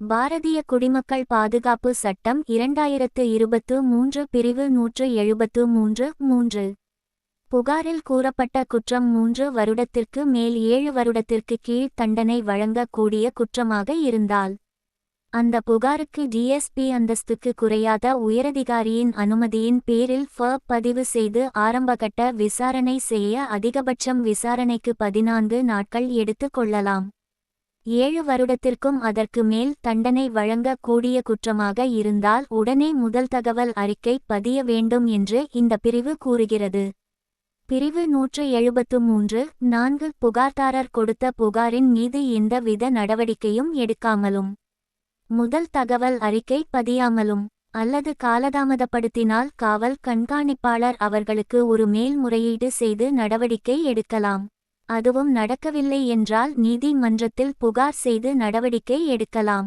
பாரதிய குடிமக்கள் பாதுகாப்பு சட்டம் 2023 பிரிவு 173(3). புகாரில் கூறப்பட்ட குற்றம் 3 வருடத்திற்கு மேல் 7 வருடத்திற்கு கீழ் தண்டனை வழங்கக் கூடிய குற்றமாக இருந்தால், அந்த புகாருக்கு டிஎஸ்பி அந்தஸ்துக்கு குறையாத உயரதிகாரியின் அனுமதியின் பேரில் பதிவு செய்து ஆரம்பகட்ட விசாரணை செய்ய அதிகபட்சம் விசாரணைக்கு 14 நாட்கள் எடுத்துக் கொள்ளலாம். 7 வருடத்திற்கும் அதற்கு மேல் தண்டனை வழங்கக் கூடிய குற்றமாக இருந்தால் உடனே முதல் தகவல் அறிக்கை பதிய வேண்டும் என்று இந்த பிரிவு கூறுகிறது. பிரிவு 173(4) புகார்தாரர் கொடுத்த புகாரின் மீது எந்தவித நடவடிக்கையும் எடுக்காமலும், முதல் தகவல் அறிக்கை பதியாமலும் அல்லது காலதாமதப்படுத்தினால் காவல் கண்காணிப்பாளர் அவர்களுக்கு ஒரு மேல்முறையீடு செய்து நடவடிக்கை எடுக்கலாம். அதுவும் நடக்கவில்லை என்றால் நீதிமன்றத்தில் புகார் செய்து நடவடிக்கை எடுக்கலாம்.